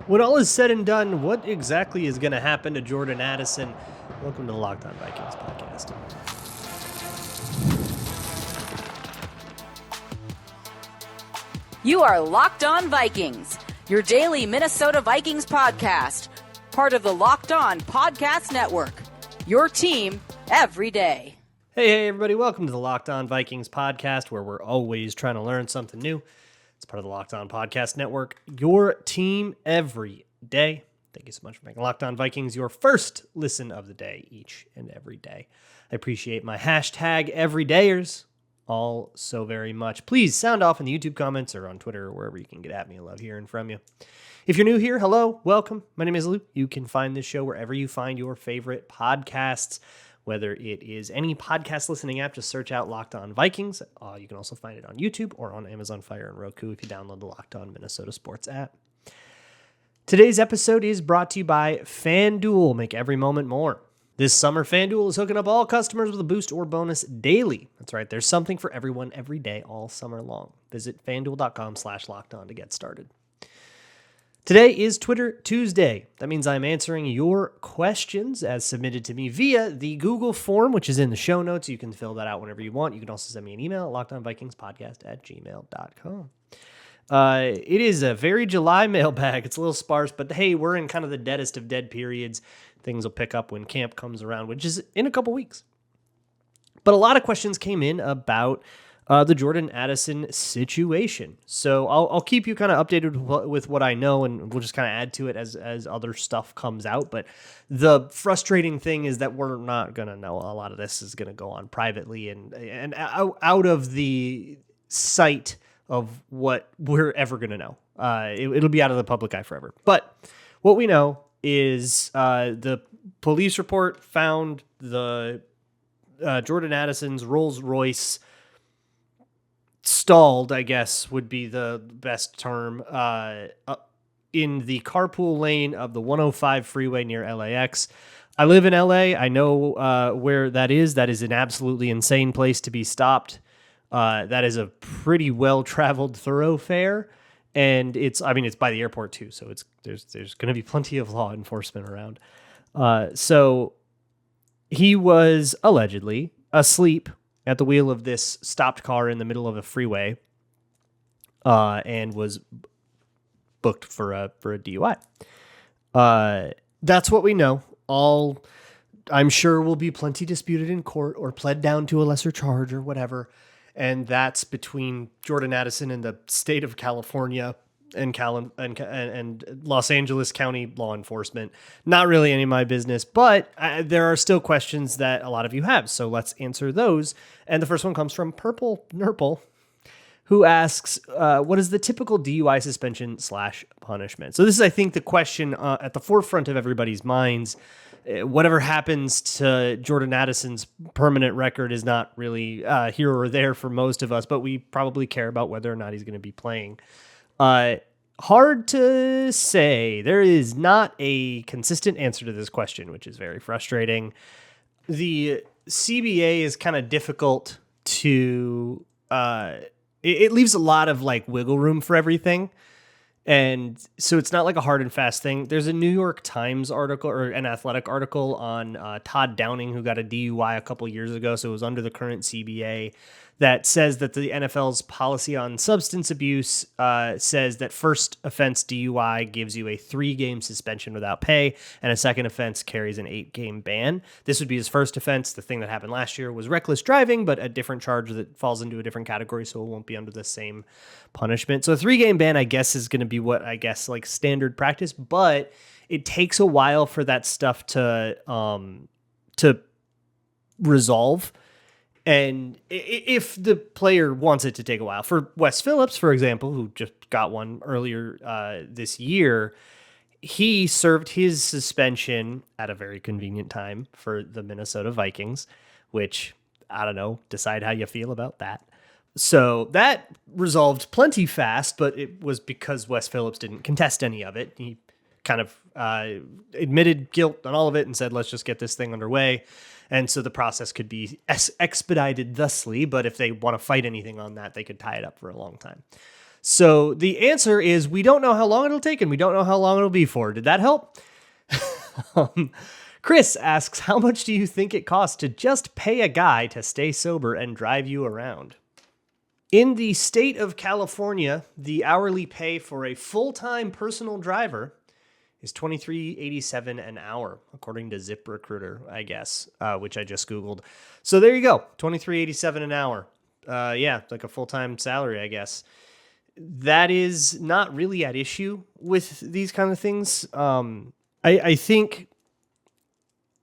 When all is said and done, what exactly is going to happen to Jordan Addison? Welcome to the Locked On Vikings podcast. You are Locked On Vikings, your daily Minnesota Vikings podcast, part of the Locked On Podcast Network, your team every day. Hey, everybody. Welcome to the Locked On Vikings podcast, where we're always trying to learn something new. It's part of the Locked On Podcast Network, your team every day. Thank you so much for making Locked On Vikings your first listen of the day each and every day. I appreciate my hashtag everydayers all so very much. Please sound off in the YouTube comments or on Twitter or wherever you can get at me. I love hearing from you. If you're new here, hello, welcome. My name is Lou. You can find this show wherever you find your favorite podcasts. Whether it is any podcast listening app, just search out Locked On Vikings. You can also find it on YouTube or on Amazon Fire and Roku if you download the Locked On Minnesota Sports app. Today's episode is brought to you by FanDuel. Make every moment more. This summer, FanDuel is hooking up all customers with a boost or bonus daily. That's right. There's something for everyone every day all summer long. Visit FanDuel.com/lockedon to get started. Today is Twitter Tuesday. That means I'm answering your questions as submitted to me via the Google form, which is in the show notes. You can fill that out whenever you want. You can also send me an email at lockedonvikingspodcast@gmail.com. It is a very July mailbag. It's a little sparse, but hey, we're in kind of the deadest of dead periods. Things will pick up when camp comes around, which is in a couple weeks. But a lot of questions came in about the Jordan Addison situation. So I'll keep you kind of updated with what I know, and we'll just kind of add to it as other stuff comes out. But the frustrating thing is that we're not going to know. A lot of this is going to go on privately and out of the sight of what we're ever going to know. It'll be out of the public eye forever. But what we know is the police report found the Jordan Addison's Rolls Royce stalled, I guess would be the best term, in the carpool lane of the 105 freeway near LAX. I live in LA. I know where that is. That is an absolutely insane place to be stopped. That is a pretty well-traveled thoroughfare, and it's by the airport too, so there's going to be plenty of law enforcement around. So he was allegedly asleep at the wheel of this stopped car in the middle of a freeway, and was booked for a DUI. That's what we know. All I'm sure will be plenty disputed in court or pled down to a lesser charge or whatever. And that's between Jordan Addison and the state of California and Los Angeles County law enforcement. Not really any of my business, but there are still questions that a lot of you have. So let's answer those. And the first one comes from Purple Nurple, who asks, what is the typical DUI suspension / punishment? So this is, I think, the question at the forefront of everybody's minds. Whatever happens to Jordan Addison's permanent record is not really here or there for most of us, but we probably care about whether or not he's going to be playing. Hard to say. There is not a consistent answer to this question, which is very frustrating. The CBA is kind of difficult to, it leaves a lot of like wiggle room for everything. And so it's not like a hard and fast thing. There's a New York Times article or an Athletic article on Todd Downing, who got a DUI a couple years ago. So it was under the current CBA, that says that the NFL's policy on substance abuse says that first offense DUI gives you a 3-game suspension without pay, and a second offense carries an 8-game ban. This would be his first offense. The thing that happened last year was reckless driving, but a different charge that falls into a different category, so it won't be under the same punishment. So a 3-game ban, I guess, is going to be what I guess like standard practice, but it takes a while for that stuff to resolve. And if the player wants it to take a while, for Wes Phillips, for example, who just got one earlier this year, he served his suspension at a very convenient time for the Minnesota Vikings, which, I don't know, decide how you feel about that. So that resolved plenty fast, but it was because Wes Phillips didn't contest any of it. He kind of admitted guilt on all of it and said, let's just get this thing underway. And so the process could be expedited thusly, but if they want to fight anything on that, they could tie it up for a long time. So the answer is we don't know how long it'll take and we don't know how long it'll be for. Did that help? Chris asks, how much do you think it costs to just pay a guy to stay sober and drive you around? In the state of California, the hourly pay for a full-time personal driver is $23.87 an hour, according to ZipRecruiter, I guess, which I just Googled. So there you go, $23.87 an hour. Yeah, like a full-time salary, I guess. That is not really at issue with these kind of things. I think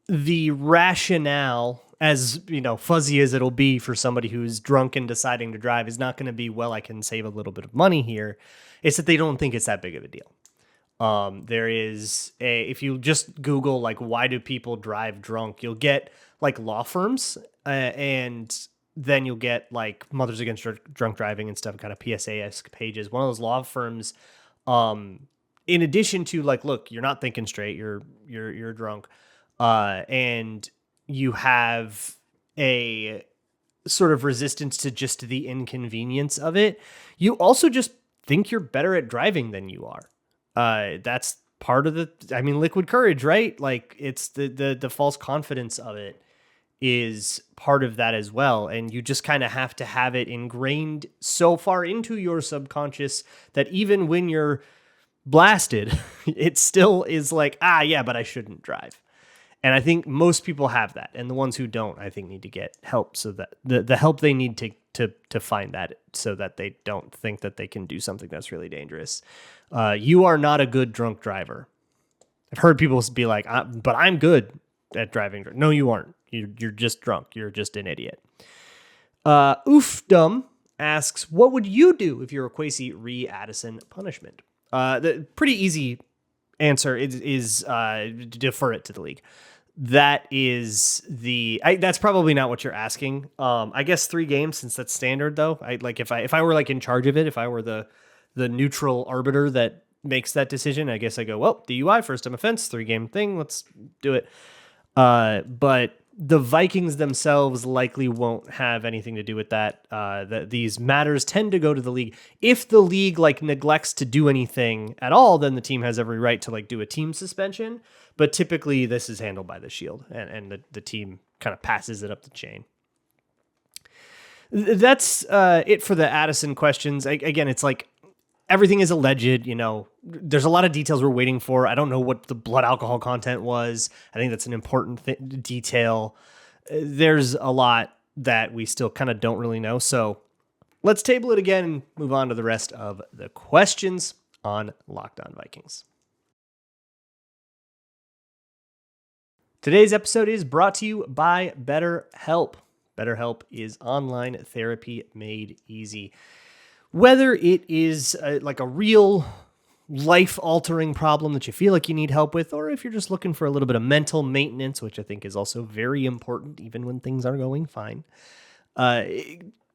the rationale, as fuzzy as it'll be for somebody who's drunk and deciding to drive, is not going to be, well, I can save a little bit of money here. It's that they don't think it's that big of a deal. There is if you just Google, like, why do people drive drunk, you'll get like law firms, and then you'll get like Mothers Against Drunk Driving and stuff, kind of PSA-esque pages. One of those law firms, in addition to like, look, you're not thinking straight, you're drunk, and you have a sort of resistance to just the inconvenience of it. You also just think you're better at driving than you are. That's part of liquid courage, right? Like, it's the false confidence of it is part of that as well. And you just kind of have to have it ingrained so far into your subconscious that even when you're blasted, it still is like, yeah, but I shouldn't drive. And I think most people have that. And the ones who don't, I think, need to get help, so that the help they need to find that, so that they don't think that they can do something that's really dangerous. You are not a good drunk driver. I've heard people be like, but I'm good at driving. No, you aren't. You're just drunk. You're just an idiot. Oofdom asks, what would you do if you're a Kwesi re Addison punishment? The pretty easy answer is defer it to the league. That is that's probably not what you're asking. I guess 3 games, since that's standard, though. If I were like in charge of it, if I were the neutral arbiter that makes that decision, I guess I go, well, DUI, first time offense, 3-game thing, let's do it. But the Vikings themselves likely won't have anything to do with that. These matters tend to go to the league. If the league neglects to do anything at all, then the team has every right to do a team suspension. But typically this is handled by the Shield, and the team kind of passes it up the chain. That's it for the Addison questions. Again, it's like everything is alleged. There's a lot of details we're waiting for. I don't know what the blood alcohol content was. I think that's an important detail. There's a lot that we still kind of don't really know. So let's table it again and move on to the rest of the questions on Locked On Vikings. Today's episode is brought to you by BetterHelp. BetterHelp is online therapy made easy. Whether it is like a real life-altering problem that you feel like you need help with, or if you're just looking for a little bit of mental maintenance, which I think is also very important even when things are going fine,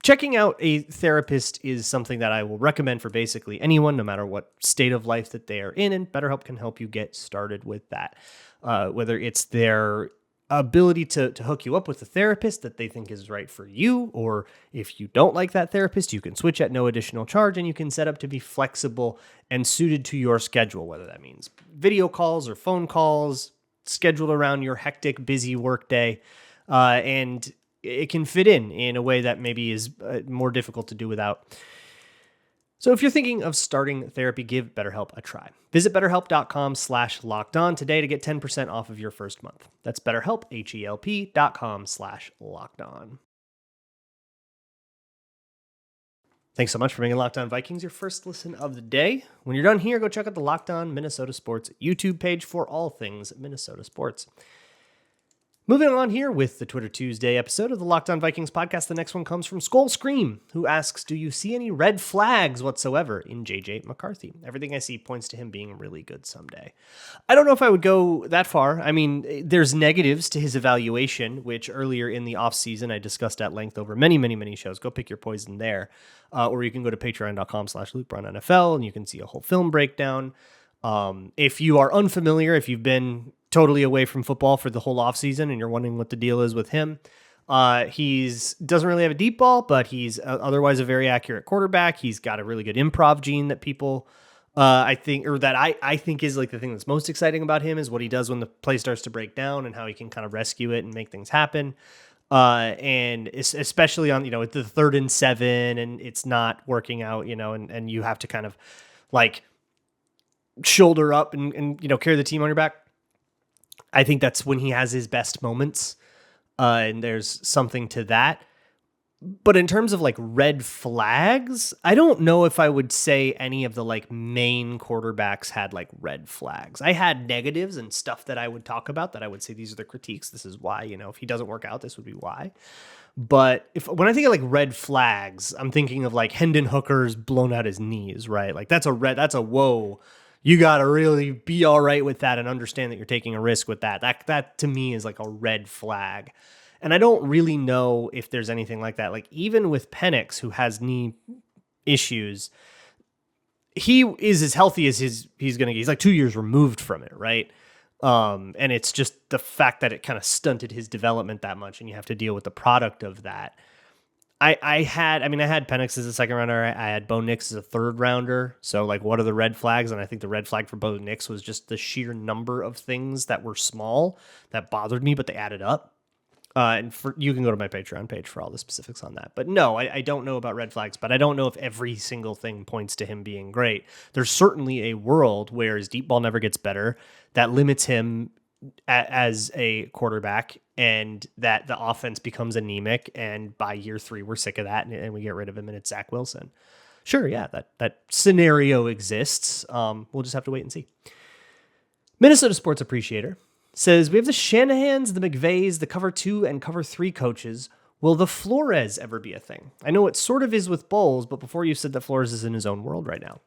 checking out a therapist is something that I will recommend for basically anyone, no matter what state of life that they are in, and BetterHelp can help you get started with that. Whether it's their ability to hook you up with a therapist that they think is right for you, or if you don't like that therapist, you can switch at no additional charge, and you can set up to be flexible and suited to your schedule, whether that means video calls or phone calls, scheduled around your hectic, busy workday, and it can fit in a way that maybe is more difficult to do without. So if you're thinking of starting therapy, give BetterHelp a try. Visit BetterHelp.com/lockedon today to get 10% off of your first month. That's BetterHelp, HELP.com/lockedon. Thanks so much for making Locked On Vikings your first listen of the day. When you're done here, go check out the Locked On Minnesota Sports YouTube page for all things Minnesota sports. Moving on here with the Twitter Tuesday episode of the Locked On Vikings podcast. The next one comes from Skull Scream, who asks, do you see any red flags whatsoever in JJ McCarthy? Everything I see points to him being really good someday. I don't know if I would go that far. I mean, there's negatives to his evaluation, which earlier in the offseason I discussed at length over many, many, many shows. Go pick your poison there. Or you can go to patreon.com/LukeBrownNFL and you can see a whole film breakdown. If you are unfamiliar, if you've been totally away from football for the whole offseason and you're wondering what the deal is with him, He's doesn't really have a deep ball, but he's otherwise a very accurate quarterback. He's got a really good improv gene that people, I think is like the thing that's most exciting about him is what he does when the play starts to break down and how he can kind of rescue it and make things happen. And especially on, with the 3rd and 7 and it's not working out, and you have to kind of like shoulder up and carry the team on your back. I think that's when he has his best moments. And there's something to that. But in terms of like red flags, I don't know if I would say any of the like main quarterbacks had like red flags. I had negatives and stuff that I would talk about that I would say these are the critiques. This is why, if he doesn't work out, this would be why. But when I think of like red flags, I'm thinking of like Hendon Hooker's blown out his knees, right? Like that's a whoa. You got to really be all right with that and understand that you're taking a risk with that. That to me is like a red flag. And I don't really know if there's anything like that. Like even with Penix, who has knee issues, he is as healthy as he's going to get. He's like 2 years removed from it, right? And it's just the fact that it kind of stunted his development that much, and you have to deal with the product of that. I had Penix as a second rounder. I had Bo Nix as a third rounder. So like, what are the red flags? And I think the red flag for Bo Nix was just the sheer number of things that were small that bothered me, but they added up. And you can go to my Patreon page for all the specifics on that. But no, I don't know about red flags, but I don't know if every single thing points to him being great. There's certainly a world where his deep ball never gets better. That limits him as a quarterback, and that the offense becomes anemic. And by year 3, we're sick of that, and we get rid of him, and it's Zach Wilson. Sure, yeah, that scenario exists. We'll just have to wait and see. Minnesota Sports Appreciator says, we have the Shanahans, the McVays, the cover 2 and cover 3 coaches. Will the Flores ever be a thing? I know it sort of is with Bowles, but before you said that Flores is in his own world right now.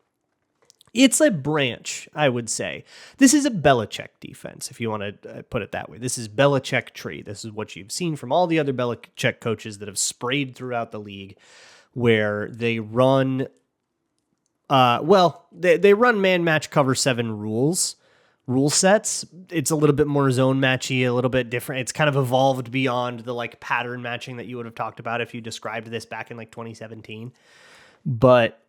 It's a branch, I would say. This is a Belichick defense, if you want to put it that way. This is Belichick tree. This is what you've seen from all the other Belichick coaches that have sprayed throughout the league, where they run, they run man match cover 7 rule sets. It's a little bit more zone matchy, a little bit different. It's kind of evolved beyond the like pattern matching that you would have talked about if you described this back in like 2017. But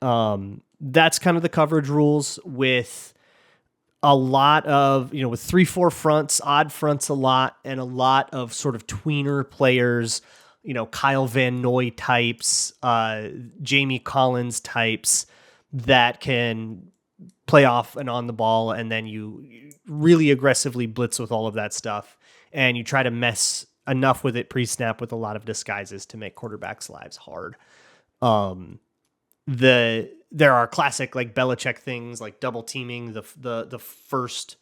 that's kind of the coverage rules with a lot of, with 3-4 fronts, odd fronts a lot, and a lot of sort of tweener players, Kyle Van Noy types, Jamie Collins types that can play off and on the ball, and then you really aggressively blitz with all of that stuff, and you try to mess enough with it pre-snap with a lot of disguises to make quarterbacks' lives hard. There are classic like Belichick things like double teaming the first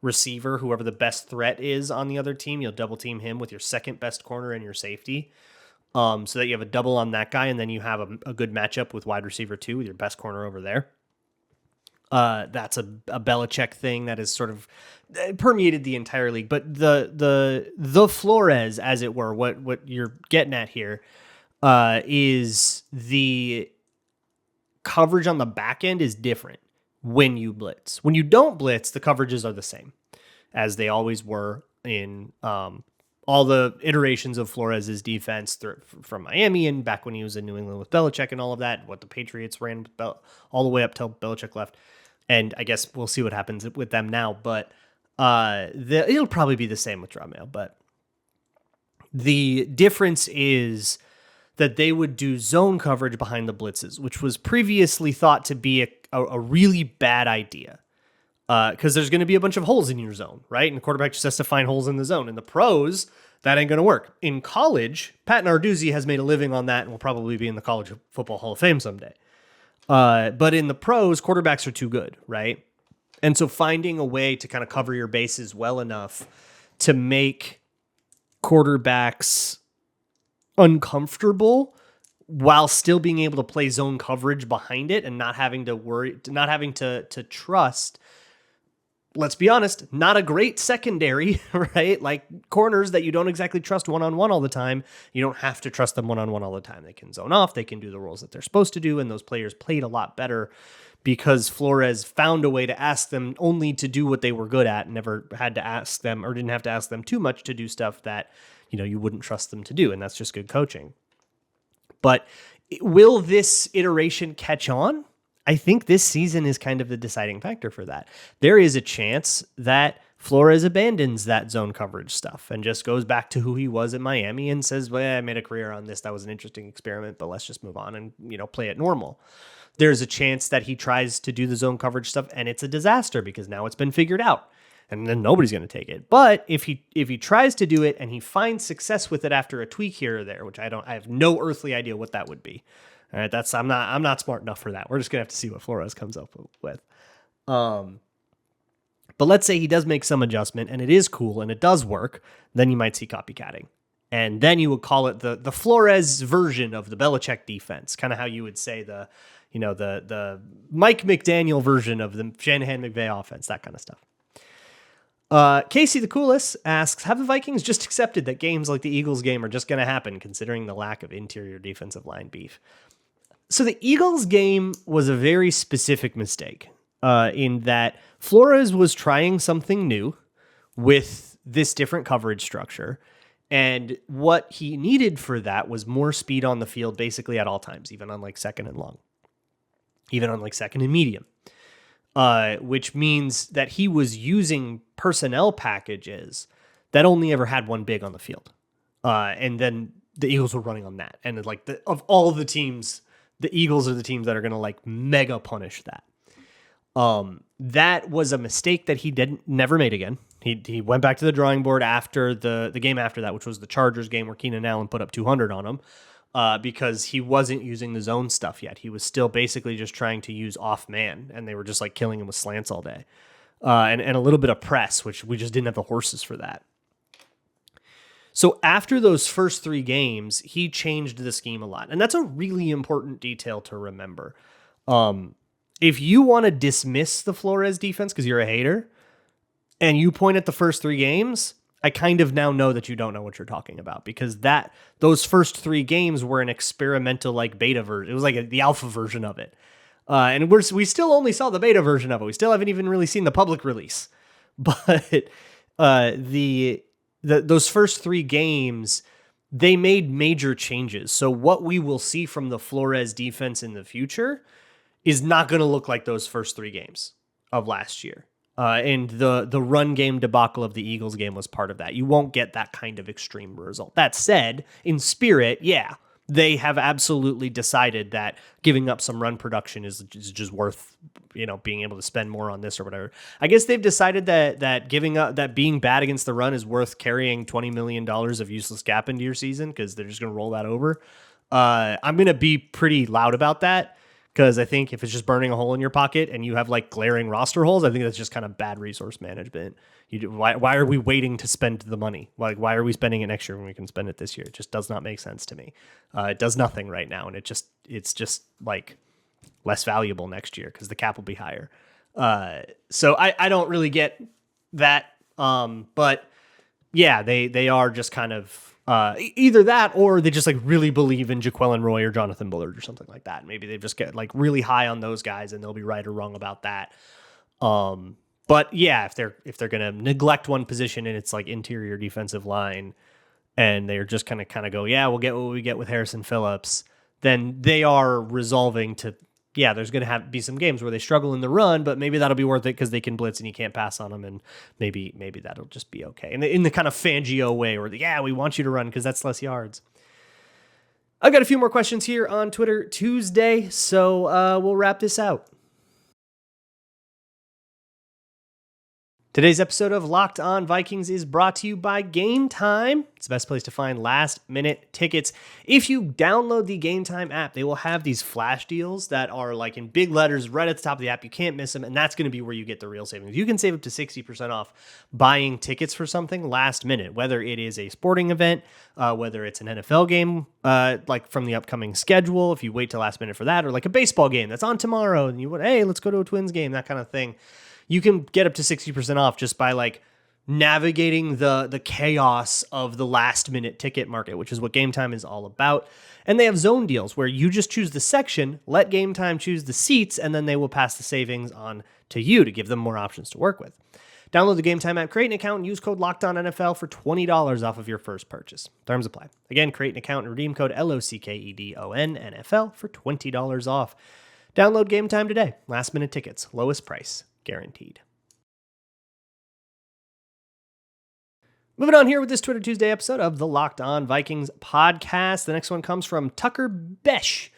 receiver, whoever the best threat is on the other team. You'll double team him with your second best corner and your safety, so that you have a double on that guy, and then you have a good matchup with wide receiver 2 with your best corner over there. That's a Belichick thing that is sort of permeated the entire league. But the Flores, as it were, what you're getting at here, is the coverage on the back end is different when you blitz. When you don't blitz, the coverages are the same as they always were in all the iterations of Flores' defense from Miami and back when he was in New England with Belichick and all of that, what the Patriots ran all the way up till Belichick left. And I guess we'll see what happens with them now, but it'll probably be the same with Dramail. But the difference is that they would do zone coverage behind the blitzes, which was previously thought to be a really bad idea. Because there's going to be a bunch of holes in your zone, right? And the quarterback just has to find holes in the zone. In the pros, that ain't going to work. In college, Pat Narduzzi has made a living on that and will probably be in the College Football Hall of Fame someday. But in the pros, quarterbacks are too good, right? And so finding a way to kind of cover your bases well enough to make quarterbacks uncomfortable while still being able to play zone coverage behind it and not having to worry, not having to trust let's be honest, not a great secondary, right? Like corners that you don't exactly trust one-on-one all the time. You don't have to trust them one-on-one all the time. They can zone off. They can do the roles that they're supposed to do. And those players played a lot better because Flores found a way to ask them only to do what they were good at and never had to ask them or didn't have to ask them too much to do stuff that, you wouldn't trust them to do. And that's just good coaching. But will this iteration catch on? I think this season is kind of the deciding factor for that. There is a chance that Flores abandons that zone coverage stuff and just goes back to who he was at Miami and says, well, I made a career on this. That was an interesting experiment, but let's just move on and, play it normal. There's a chance that he tries to do the zone coverage stuff and it's a disaster because now it's been figured out and then nobody's going to take it. But if he tries to do it and he finds success with it after a tweak here or there, which I have no earthly idea what that would be. All right, I'm not smart enough for that. We're just gonna have to see what Flores comes up with. But let's say he does make some adjustment and it is cool and it does work, then you might see copycatting. And then you would call it the Flores version of the Belichick defense, kind of how you would say the Mike McDaniel version of the Shanahan McVay offense, that kind of stuff. Casey the Coolest asks, have the Vikings just accepted that games like the Eagles game are just going to happen considering the lack of interior defensive line beef? So the Eagles game was a very specific mistake in that Flores was trying something new with this different coverage structure. And what he needed for that was more speed on the field basically at all times, even on like second and long, even on like second and medium, which means that he was using personnel packages that only ever had one big on the field. And then the Eagles were running on that. And like of all the teams, the Eagles are the teams that are going to like mega punish that. That was a mistake that he never made again. He went back to the drawing board after the game after that, which was the Chargers game where Keenan Allen put up 200 on him because he wasn't using the zone stuff yet. He was still basically just trying to use off man, and they were just like killing him with slants all day and a little bit of press, which we just didn't have the horses for that. So after those first 3 games, he changed the scheme a lot. And that's a really important detail to remember. If you want to dismiss the Flores defense because you're a hater and you point at the first 3 games, I kind of now know that you don't know what you're talking about because those first 3 games were an experimental like beta version. It was like the alpha version of it. And we still only saw the beta version of it. We still haven't even really seen the public release. But those first 3 games, they made major changes. So what we will see from the Flores defense in the future is not going to look like those first 3 games of last year. And the run game debacle of the Eagles game was part of that. You won't get that kind of extreme result. That said, in spirit, yeah, they have absolutely decided that giving up some run production is just worth, being able to spend more on this or whatever. I guess they've decided that giving up, that being bad against the run is worth carrying $20 million of useless cap into your season because they're just going to roll that over. I'm going to be pretty loud about that because I think if it's just burning a hole in your pocket and you have like glaring roster holes, I think that's just kind of bad resource management. Why are we waiting to spend the money? Like, why are we spending it next year when we can spend it this year? It just does not make sense to me. It does nothing right now. And it's just like less valuable next year because the cap will be higher. So I don't really get that. But yeah, they are just kind of either that or they just like really believe in Jaquelin Roy or Jonathan Bullard or something like that. Maybe they just get like really high on those guys and they'll be right or wrong about that. But yeah, if they're gonna neglect one position and it's like interior defensive line, and they're just kind of go, yeah, we'll get what we get with Harrison Phillips, then they are resolving to, yeah, there's gonna be some games where they struggle in the run, but maybe that'll be worth it because they can blitz and you can't pass on them, and maybe that'll just be okay. And in the kind of Fangio way, where yeah, we want you to run because that's less yards. I've got a few more questions here on Twitter Tuesday, so we'll wrap this out. Today's episode of Locked On Vikings is brought to you by Gametime. It's the best place to find last-minute tickets. If you download the Gametime app, they will have these flash deals that are like in big letters right at the top of the app. You can't miss them, and that's going to be where you get the real savings. You can save up to 60% off buying tickets for something last minute, whether it is a sporting event, whether it's an NFL game, like from the upcoming schedule, if you wait till last minute for that, or like a baseball game that's on tomorrow, and you want, hey, let's go to a Twins game, that kind of thing. you can get up to 60% off just by like navigating the chaos of the last minute ticket market, which is what Gametime is all about. And they have zone deals where you just choose the section, let Gametime choose the seats, and then they will pass the savings on to you to give them more options to work with. Download the Gametime app, create an account, and use code LOCKEDONNFL for $20 off of your first purchase. Terms apply. Again, create an account and redeem code LOCKEDONNFL for $20 off. Download Gametime today. Last minute tickets, lowest price, guaranteed. Moving on here with this Twitter Tuesday episode of the Locked On Vikings podcast. The next one comes from Tucker Besh,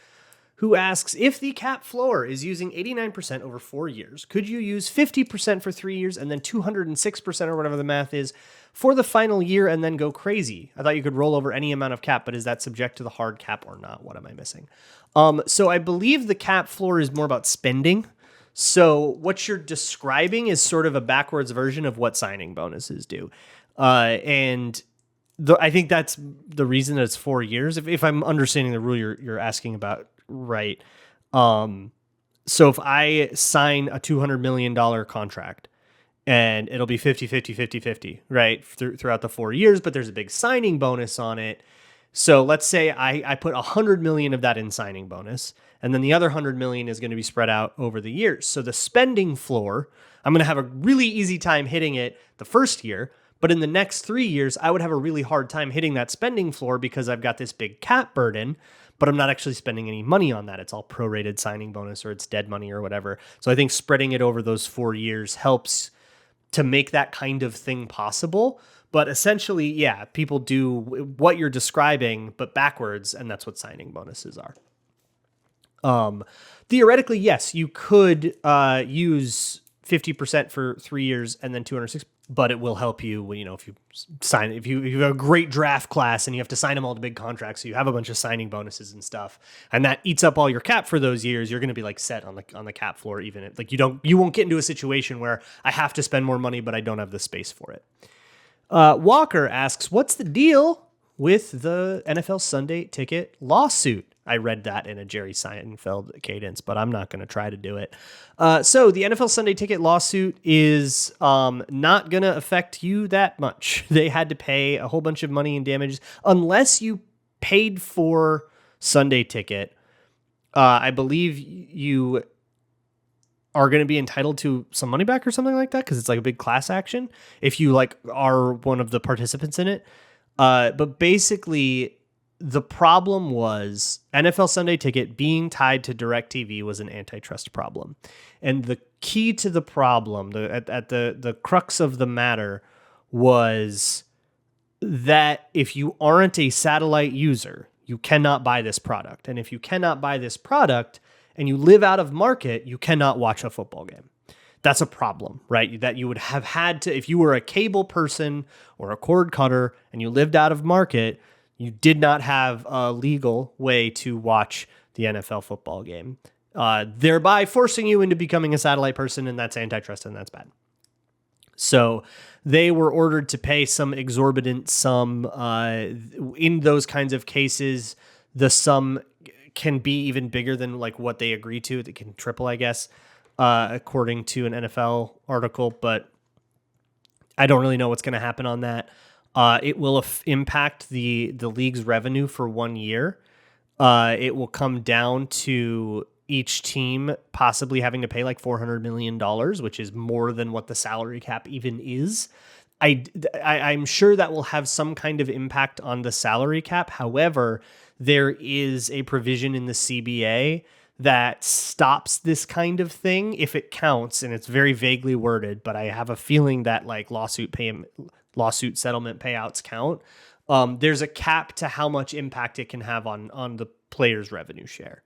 who asks, if the cap floor is using 89% over 4 years, could you use 50% for 3 years and then 206% or whatever the math is for the final year and then go crazy? I thought you could roll over any amount of cap, but is that subject to the hard cap or not? What am I missing? So I believe the cap floor is more about spending. So what you're describing is sort of a backwards version of what signing bonuses do. I think that's the reason that it's 4 years. If I'm understanding the rule you're asking about right. So if I sign a $200 million contract and it'll be 50, right? Throughout the 4 years, but there's a big signing bonus on it. So let's say I put 100 million of that in signing bonus, and then the other 100 million is going to be spread out over the years. So the spending floor, I'm going to have a really easy time hitting it the first year. But in the next 3 years, I would have a really hard time hitting that spending floor because I've got this big cap burden, but I'm not actually spending any money on that. It's all prorated signing bonus or it's dead money or whatever. So I think spreading it over those 4 years helps to make that kind of thing possible. But essentially, yeah, people do what you're describing, but backwards, and that's what signing bonuses are. Theoretically, yes, you could use 50% for 3 years and then 206, but it will help you when, if you have a great draft class and you have to sign them all to big contracts, so you have a bunch of signing bonuses and stuff, and that eats up all your cap for those years, you're going to be like set on the cap floor, even if like you won't get into a situation where I have to spend more money, but I don't have the space for it. Walker asks, what's the deal with the NFL Sunday ticket lawsuit? I read that in a Jerry Seinfeld cadence, but I'm not going to try to do it. So the NFL Sunday ticket lawsuit is not going to affect you that much. They had to pay a whole bunch of money in damages unless you paid for Sunday ticket. I believe you are going to be entitled to some money back or something like that, because it's like a big class action if you are one of the participants in it. But basically, the problem was NFL Sunday Ticket being tied to DirecTV was an antitrust problem. And the key to the problem, the crux of the matter, was that if you aren't a satellite user, you cannot buy this product. And if you cannot buy this product and you live out of market, you cannot watch a football game. That's a problem, right? That you would have had to, if you were a cable person or a cord cutter and you lived out of market, you did not have a legal way to watch the NFL football game, thereby forcing you into becoming a satellite person, and that's antitrust, and that's bad. So they were ordered to pay some exorbitant sum. In those kinds of cases, the sum can be even bigger than what they agreed to. It can triple, I guess, according to an NFL article, but I don't really know what's going to happen on that. It will impact the league's revenue for 1 year. It will come down to each team possibly having to pay $400 million, which is more than what the salary cap even is. I'm sure that will have some kind of impact on the salary cap. However, there is a provision in the CBA that stops this kind of thing if it counts, and it's very vaguely worded, but I have a feeling that lawsuit settlement payouts count. There's a cap to how much impact it can have on the player's revenue share.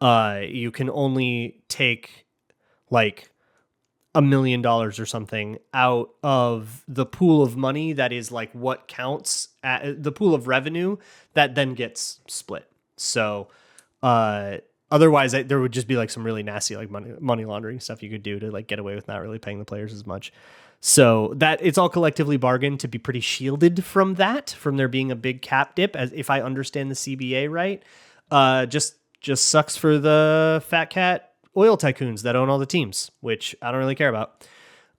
You can only take $1 million or something out of the pool of money that is what counts at the pool of revenue that then gets split. So otherwise there would just be some really nasty money laundering stuff you could do to get away with not really paying the players as much. So that it's all collectively bargained to be pretty shielded from there being a big cap dip, as if I understand the CBA right. Just sucks for the fat cat oil tycoons that own all the teams, which I don't really care about.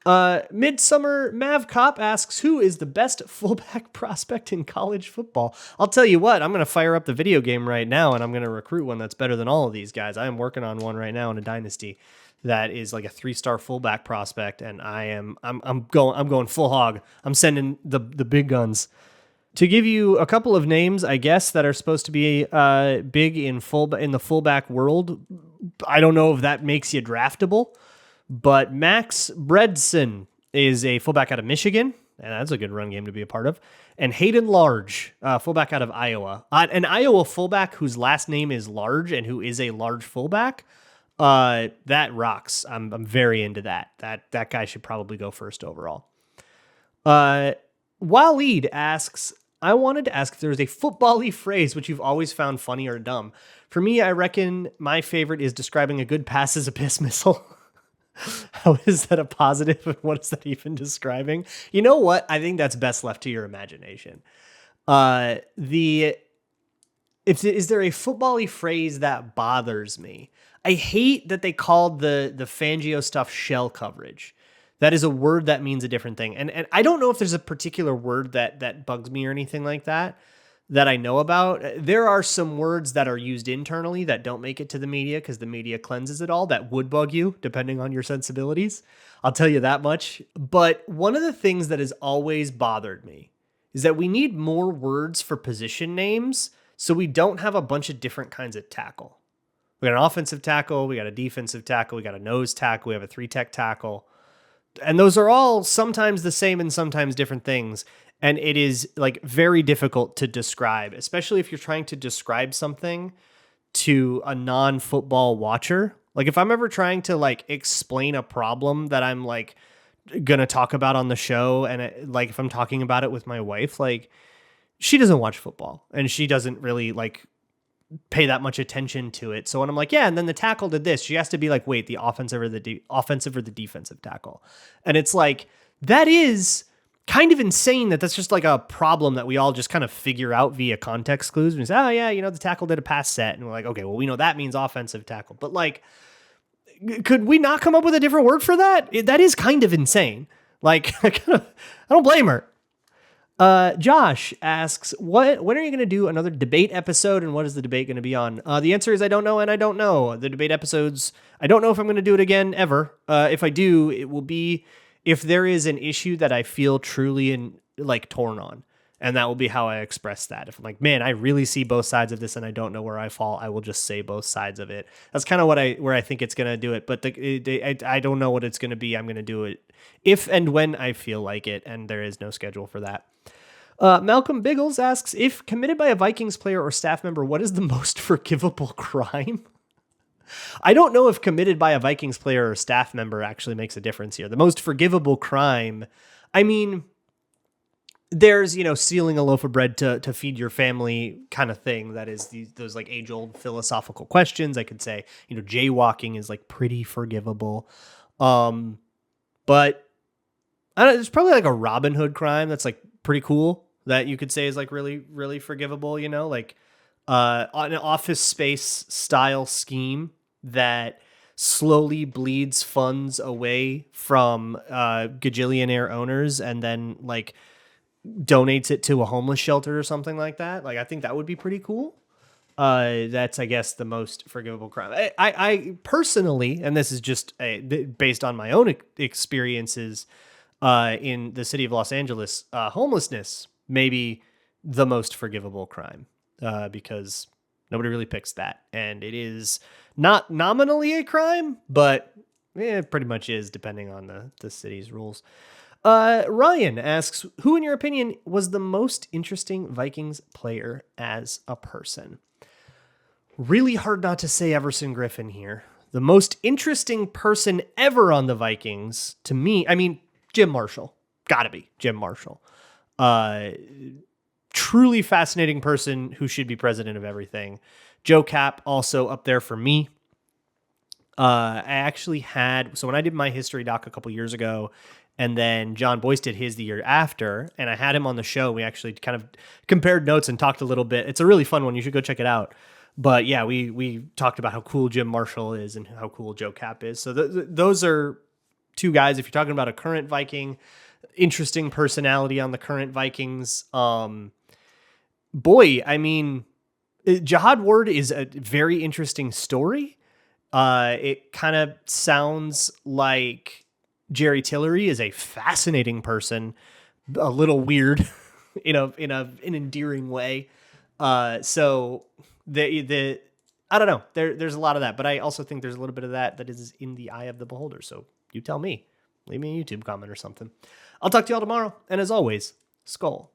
Midsummer Mav Cop asks, who is the best fullback prospect in college football? I'll tell you what, I'm going to fire up the video game right now and I'm going to recruit one that's better than all of these guys. I am working on one right now in a dynasty that is like a 3-star fullback prospect, and I'm going full hog. I'm sending the big guns. To give you a couple of names, I guess, that are supposed to be big in the fullback world. I don't know if that makes you draftable, but Max Bredson is a fullback out of Michigan, and that's a good run game to be a part of. And Hayden Large, fullback out of Iowa. An Iowa fullback whose last name is Large and who is a large fullback. That rocks. I'm very into that. That guy should probably go first overall. Waleed asks, I wanted to ask if there was a football-y phrase which you've always found funny or dumb. For me, I reckon my favorite is describing a good pass as a piss missile. How is that a positive? And what is that even describing? You know what? I think that's best left to your imagination. Is there a football-y phrase that bothers me? I hate that they called the Fangio stuff shell coverage. That is a word that means a different thing. And I don't know if there's a particular word that bugs me or anything like that I know about. There are some words that are used internally that don't make it to the media because the media cleanses it all. That would bug you depending on your sensibilities. I'll tell you that much. But one of the things that has always bothered me is that we need more words for position names so we don't have a bunch of different kinds of tackle. We got an offensive tackle, we got a defensive tackle, we got a nose tackle, we have a 3-tech tackle. And those are all sometimes the same and sometimes different things. And it is like very difficult to describe, especially if you're trying to describe something to a non-football watcher. Like if I'm ever trying to like explain a problem that I'm like going to talk about on the show. And like, if I'm talking about it with my wife, like she doesn't watch football and she doesn't really like pay that much attention to it. So when I'm like, yeah, and then the tackle did this, she has to be like, wait, the offensive or the defensive tackle. And it's like, that is kind of insane that's just like a problem that we all just kind of figure out via context clues. And we say, oh yeah, the tackle did a pass set. And we're like, okay, well, we know that means offensive tackle. But like, could we not come up with a different word for that? That is kind of insane. Like, I don't blame her. Josh asks, when are you going to do another debate episode, and what is the debate going to be on? The answer is I don't know, and I don't know. The debate episodes, I don't know if I'm going to do it again ever. If I do, it will be if there is an issue that I feel truly torn on, and that will be how I express that. If I'm like, man, I really see both sides of this, and I don't know where I fall, I will just say both sides of it. That's kind of where I think it's going to do it. But I don't know what it's going to be. I'm going to do it if and when I feel like it, and there is no schedule for that. Malcolm Biggles asks, if committed by a Vikings player or staff member, what is the most forgivable crime? I don't know if committed by a Vikings player or staff member actually makes a difference here. The most forgivable crime, I mean, there's, stealing a loaf of bread to feed your family kind of thing. That is those like age old philosophical questions. I could say, jaywalking is like pretty forgivable. But I don't know, there's probably like a Robin Hood crime that's like pretty cool that you could say is like really, really forgivable, like an Office Space style scheme that slowly bleeds funds away from gajillionaire owners and then like donates it to a homeless shelter or something like that. Like, I think that would be pretty cool. That's, I guess, the most forgivable crime. I personally, and this is just based on my own experiences in the city of Los Angeles, homelessness may be the most forgivable crime because nobody really picks that. And it is not nominally a crime, but it pretty much is depending on the city's rules. Ryan asks, who in your opinion was the most interesting Vikings player as a person? Really hard not to say Everson Griffin here. The most interesting person ever on the Vikings to me, I mean, Jim Marshall. Gotta be Jim Marshall. Truly fascinating person who should be president of everything. Joe Cap also up there for me. I actually so when I did my history doc a couple years ago, and then John Boyce did his the year after, and I had him on the show, we actually kind of compared notes and talked a little bit. It's a really fun one. You should go check it out. But yeah, we talked about how cool Jim Marshall is and how cool Joe Cap is. So those are two guys. If you're talking about a current Viking, interesting personality on the current Vikings. Boy, I mean, Jihad Ward is a very interesting story. It kind of sounds like Jerry Tillery is a fascinating person, a little weird in an endearing way. So the I don't know. There's a lot of that, but I also think there's a little bit of that is in the eye of the beholder. So you tell me. Leave me a YouTube comment or something. I'll talk to y'all tomorrow. And as always, Skull